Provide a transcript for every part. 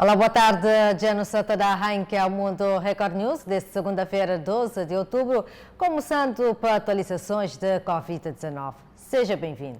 Olá, boa tarde. Jano Satada Heinke ao Mundo Record News desta segunda-feira, 12 de outubro, começando para atualizações de Covid-19. Seja bem-vindo.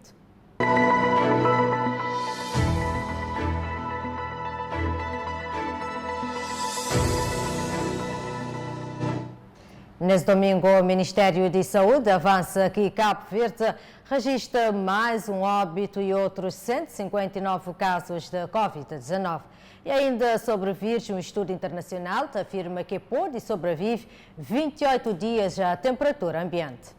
Neste domingo, o Ministério da Saúde avança que Cabo Verde registra mais um óbito e outros 159 casos de Covid-19. E ainda sobre o vírus, um estudo internacional afirma que pode e sobrevive 28 dias à temperatura ambiente.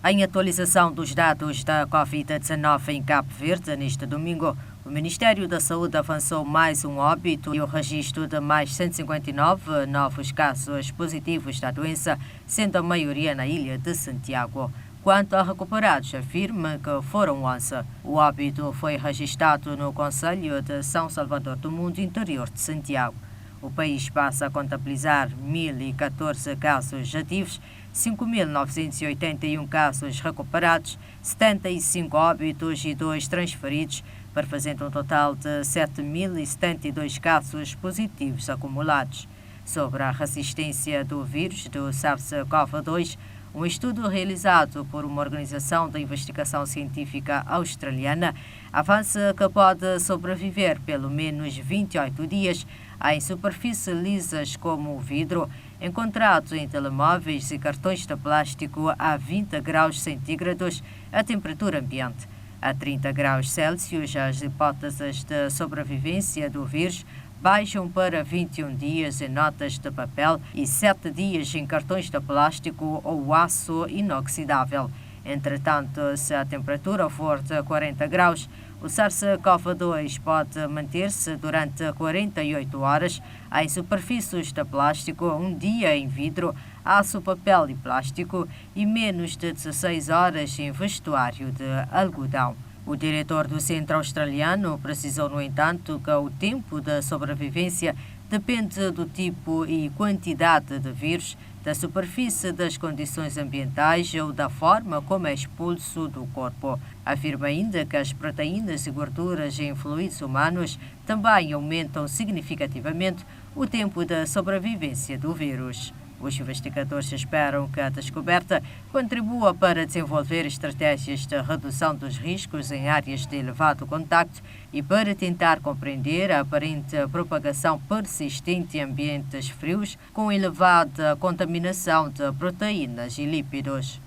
Em atualização dos dados da Covid-19 em Cabo Verde, neste domingo, o Ministério da Saúde avançou mais um óbito e o registro de mais 159 novos casos positivos da doença, sendo a maioria na ilha de Santiago. Quanto a recuperados, afirma que foram 11. O óbito foi registrado no Concelho de São Salvador do Mundo, interior de Santiago. O país passa a contabilizar 1.014 casos ativos, 5.981 casos recuperados, 75 óbitos e 2 transferidos, fazendo um total de 7.072 casos positivos acumulados. Sobre a resistência do vírus do SARS-CoV-2, um estudo realizado por uma organização de investigação científica australiana avança que pode sobreviver pelo menos 28 dias em superfícies lisas como o vidro, encontrado em telemóveis e cartões de plástico a 20 graus centígrados a temperatura ambiente. A 30 graus Celsius, as hipóteses de sobrevivência do vírus baixam para 21 dias em notas de papel e 7 dias em cartões de plástico ou aço inoxidável. Entretanto, se a temperatura for de 40 graus, o SARS-CoV-2 pode manter-se durante 48 horas em superfícies de plástico, um dia em vidro, aço, papel e plástico e menos de 16 horas em vestuário de algodão. O diretor do Centro Australiano precisou, no entanto, que o tempo de sobrevivência depende do tipo e quantidade de vírus, da superfície das condições ambientais ou da forma como é expulso do corpo. Afirma ainda que as proteínas e gorduras em fluidos humanos também aumentam significativamente o tempo de sobrevivência do vírus. Os investigadores esperam que a descoberta contribua para desenvolver estratégias de redução dos riscos em áreas de elevado contacto e para tentar compreender a aparente propagação persistente em ambientes frios com elevada contaminação de proteínas e lípidos.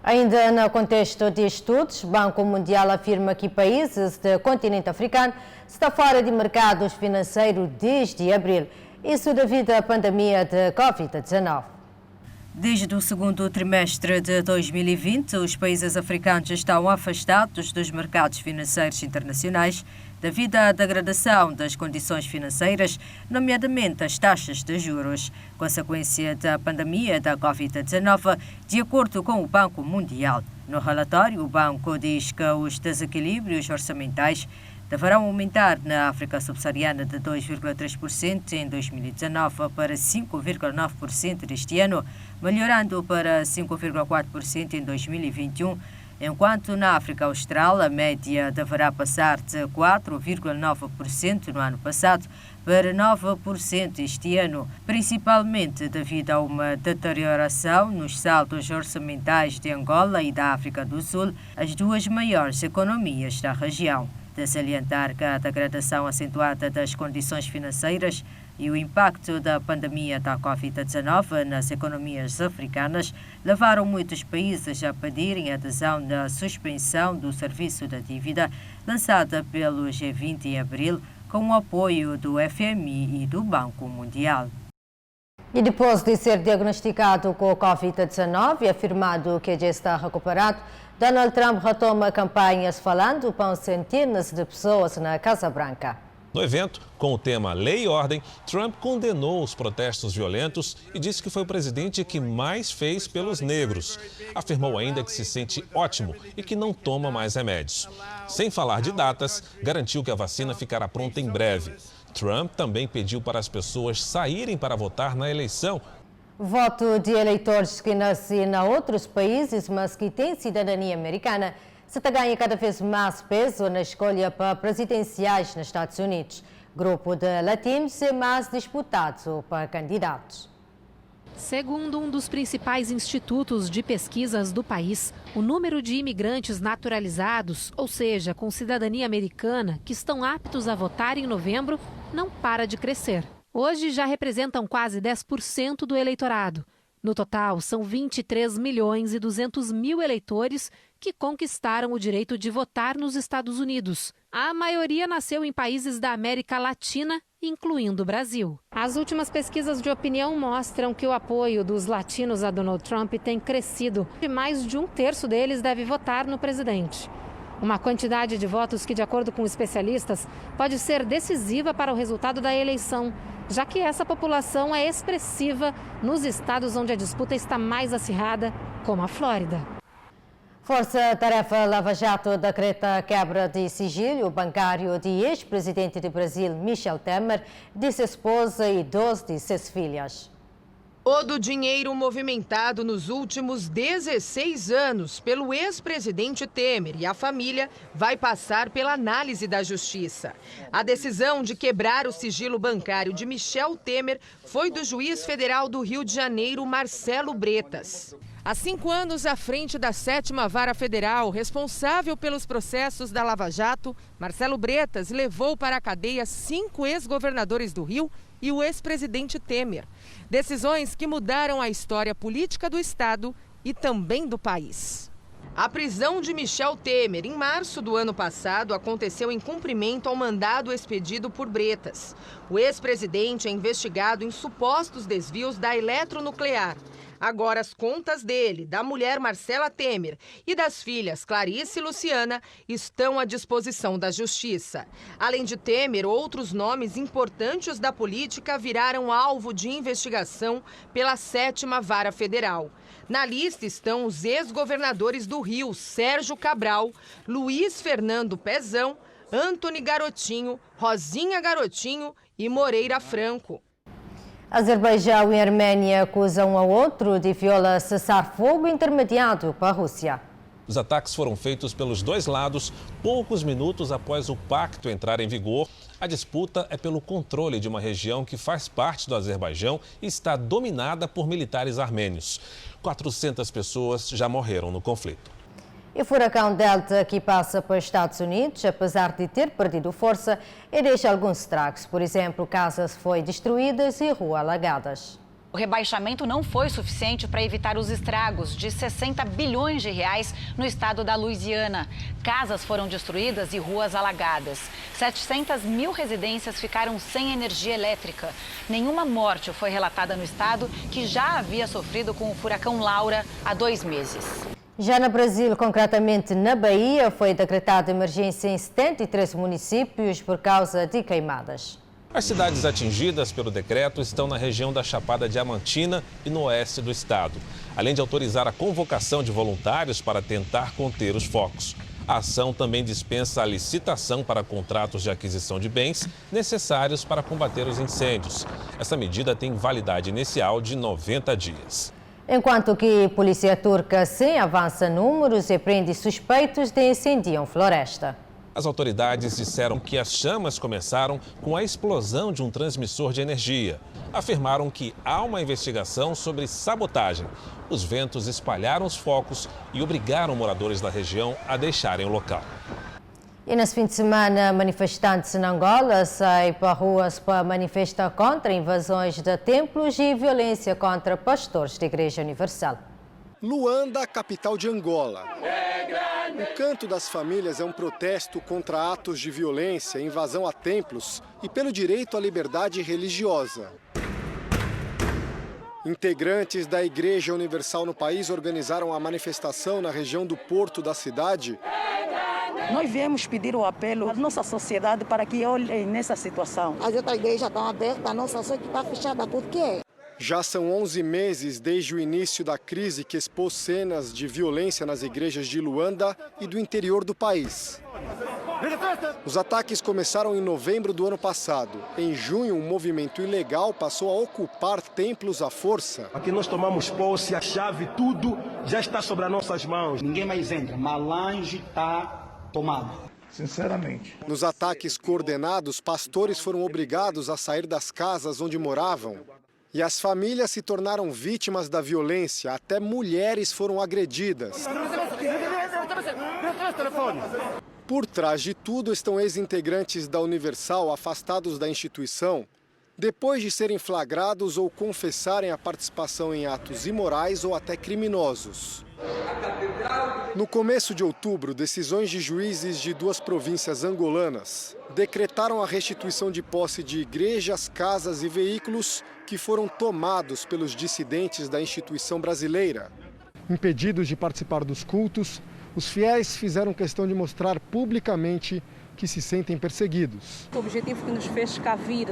Ainda no contexto de estudos, o Banco Mundial afirma que países do continente africano estão fora de mercados financeiros desde abril. Isso devido à pandemia de Covid-19. Desde o segundo trimestre de 2020, os países africanos estão afastados dos mercados financeiros internacionais devido à degradação das condições financeiras, nomeadamente as taxas de juros, consequência da pandemia da Covid-19, de acordo com o Banco Mundial. No relatório, o banco diz que os desequilíbrios orçamentais deverão aumentar na África subsaariana de 2,3% em 2019 para 5,9% deste ano, melhorando para 5,4% em 2021, enquanto na África Austral a média deverá passar de 4,9% no ano passado para 9% este ano, principalmente devido a uma deterioração nos saldos orçamentais de Angola e da África do Sul, as duas maiores economias da região. De salientar que a degradação acentuada das condições financeiras e o impacto da pandemia da Covid-19 nas economias africanas levaram muitos países a pedirem adesão na suspensão do serviço da dívida lançada pelo G20 em abril, com o apoio do FMI e do Banco Mundial. E depois de ser diagnosticado com Covid-19 e afirmado que já está recuperado, Donald Trump retoma campanhas falando para centenas de pessoas na Casa Branca. No evento, com o tema Lei e Ordem, Trump condenou os protestos violentos e disse que foi o presidente que mais fez pelos negros. Afirmou ainda que se sente ótimo e que não toma mais remédios. Sem falar de datas, garantiu que a vacina ficará pronta em breve. Trump também pediu para as pessoas saírem para votar na eleição. Voto de eleitores que nascem em outros países, mas que têm cidadania americana, se ganha cada vez mais peso na escolha para presidenciais nos Estados Unidos. Grupo de latinos é mais disputado para candidatos. Segundo um dos principais institutos de pesquisas do país, o número de imigrantes naturalizados, ou seja, com cidadania americana, que estão aptos a votar em novembro, não para de crescer. Hoje já representam quase 10% do eleitorado. No total, são 23 milhões e 200 mil eleitores que conquistaram o direito de votar nos Estados Unidos. A maioria nasceu em países da América Latina, incluindo o Brasil. As últimas pesquisas de opinião mostram que o apoio dos latinos a Donald Trump tem crescido e mais de um terço deles deve votar no presidente. Uma quantidade de votos que, de acordo com especialistas, pode ser decisiva para o resultado da eleição, já que essa população é expressiva nos estados onde a disputa está mais acirrada, como a Flórida. Força-tarefa Lava Jato decreta quebra de sigilo bancário de ex-presidente do Brasil, Michel Temer, de sua esposa e 2 de suas filhas. Todo o dinheiro movimentado nos últimos 16 anos pelo ex-presidente Temer e a família vai passar pela análise da Justiça. A decisão de quebrar o sigilo bancário de Michel Temer foi do juiz federal do Rio de Janeiro, Marcelo Bretas. Há 5 anos à frente da 7ª Vara Federal, responsável pelos processos da Lava Jato, Marcelo Bretas levou para a cadeia 5 ex-governadores do Rio e o ex-presidente Temer. Decisões que mudaram a história política do Estado e também do país. A prisão de Michel Temer, em março do ano passado, aconteceu em cumprimento ao mandado expedido por Bretas. O ex-presidente é investigado em supostos desvios da eletronuclear. Agora, as contas dele, da mulher Marcela Temer e das filhas Clarice e Luciana estão à disposição da Justiça. Além de Temer, outros nomes importantes da política viraram alvo de investigação pela 7ª Vara Federal. Na lista estão os ex-governadores do Rio, Sérgio Cabral, Luiz Fernando Pezão, Antony Garotinho, Rosinha Garotinho e Moreira Franco. Azerbaijão e Arménia acusam um ao outro de violar cessar-fogo intermediado para a Rússia. Os ataques foram feitos pelos dois lados poucos minutos após o pacto entrar em vigor. A disputa é pelo controle de uma região que faz parte do Azerbaijão e está dominada por militares armênios. 400 pessoas já morreram no conflito. E o furacão Delta, que passa para os Estados Unidos, apesar de ter perdido força, deixa alguns estragos. Por exemplo, casas foram destruídas e ruas alagadas. O rebaixamento não foi suficiente para evitar os estragos de 60 bilhões de reais no estado da Louisiana. Casas foram destruídas e ruas alagadas. 700 mil residências ficaram sem energia elétrica. Nenhuma morte foi relatada no estado, que já havia sofrido com o furacão Laura há 2 meses. Já no Brasil, concretamente na Bahia, foi decretada emergência em 73 municípios por causa de queimadas. As cidades atingidas pelo decreto estão na região da Chapada Diamantina e no oeste do estado, além de autorizar a convocação de voluntários para tentar conter os focos. A ação também dispensa a licitação para contratos de aquisição de bens necessários para combater os incêndios. Essa medida tem validade inicial de 90 dias. Enquanto que a polícia turca sim avança números e prende suspeitos de incêndio em floresta. As autoridades disseram que as chamas começaram com a explosão de um transmissor de energia. Afirmaram que há uma investigação sobre sabotagem. Os ventos espalharam os focos e obrigaram moradores da região a deixarem o local. E nesse fim de semana, manifestantes na Angola saem para ruas para manifestar contra invasões de templos e violência contra pastores da Igreja Universal. Luanda, capital de Angola. O Canto das Famílias é um protesto contra atos de violência, invasão a templos e pelo direito à liberdade religiosa. Integrantes da Igreja Universal no país organizaram a manifestação na região do porto da cidade. Nós viemos pedir o apelo à nossa sociedade para que olhem nessa situação. As outras igrejas estão abertas, a nossa só está fechada. Por quê? Já são 11 meses desde o início da crise que expôs cenas de violência nas igrejas de Luanda e do interior do país. Os ataques começaram em novembro do ano passado. Em junho, um movimento ilegal passou a ocupar templos à força. Aqui nós tomamos posse, a chave, tudo já está sobre as nossas mãos. Ninguém mais entra. Malange está tomado. Sinceramente. Nos ataques coordenados, pastores foram obrigados a sair das casas onde moravam. E as famílias se tornaram vítimas da violência. Até mulheres foram agredidas. Por trás de tudo estão ex-integrantes da Universal afastados da instituição, depois de serem flagrados ou confessarem a participação em atos imorais ou até criminosos. No começo de outubro, decisões de juízes de 2 províncias angolanas decretaram a restituição de posse de igrejas, casas e veículos que foram tomados pelos dissidentes da instituição brasileira. Impedidos de participar dos cultos, os fiéis fizeram questão de mostrar publicamente que se sentem perseguidos. O objetivo que nos fez cá vir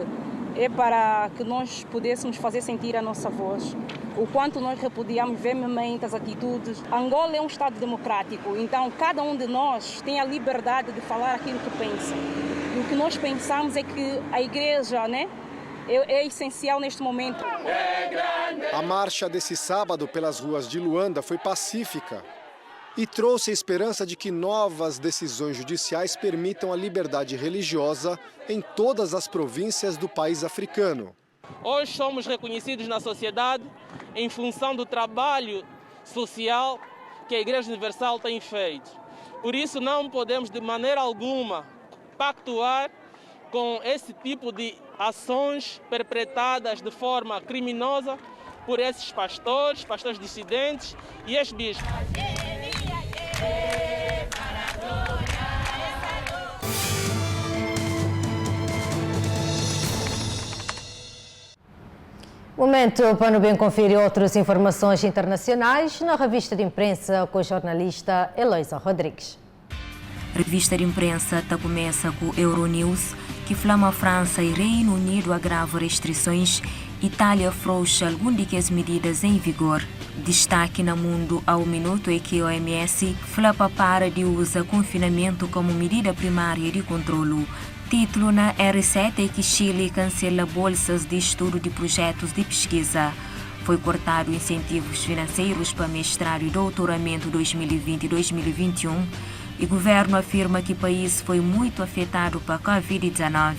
é para que nós pudéssemos fazer sentir a nossa voz, o quanto nós repudiamos veementemente as atitudes. Angola é um Estado democrático, então cada um de nós tem a liberdade de falar aquilo que pensa. E o que nós pensamos é que a igreja, é essencial neste momento. A marcha desse sábado pelas ruas de Luanda foi pacífica e trouxe a esperança de que novas decisões judiciais permitam a liberdade religiosa em todas as províncias do país africano. Hoje somos reconhecidos na sociedade em função do trabalho social que a Igreja Universal tem feito. Por isso não podemos de maneira alguma pactuar com esse tipo de ações perpetradas de forma criminosa por esses pastores dissidentes e ex-bispos. Momento para no bem conferir outras informações internacionais na revista de imprensa com a jornalista Eloisa Rodrigues. Revista de imprensa começa com o Euronews, que flama França e Reino Unido agrava restrições, Itália afrouxa algumas das medidas em vigor. Destaque no mundo ao minuto é que a OMS flapa para de usar confinamento como medida primária de controlo. Título na R7 é que Chile cancela bolsas de estudo de projetos de pesquisa. Foi cortado incentivos financeiros para mestrado e doutoramento 2020 e 2021 e o governo afirma que o país foi muito afetado pela Covid-19.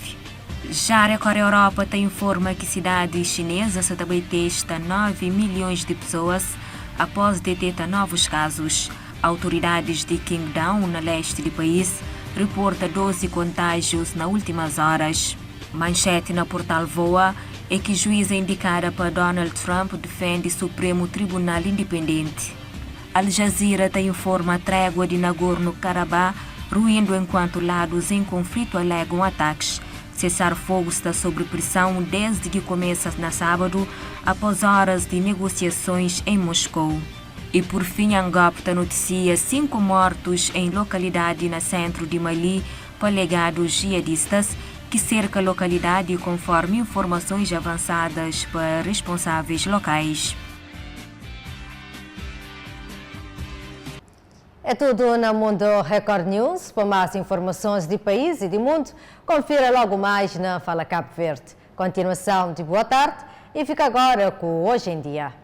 Já a Europa informa que cidades chinesas também testam 9 milhões de pessoas após detectar novos casos. Autoridades de Qingdao, no leste do país, reporta 12 contágios nas últimas horas. Manchete na portal VOA é que juíza indicada para Donald Trump defende Supremo Tribunal Independente. Al Jazeera informa a trégua de Nagorno-Karabakh ruindo enquanto lados em conflito alegam ataques. Cessar-fogo está sob pressão desde que começa na sábado, após horas de negociações em Moscou. E por fim, Angola noticia 5 mortos em localidade no centro de Mali por alegados jihadistas que cerca a localidade conforme informações avançadas por responsáveis locais. É tudo na Mundo Record News. Para mais informações de país e de mundo, confira logo mais na Fala Cabo Verde. Continuação de boa tarde e fica agora com Hoje em Dia.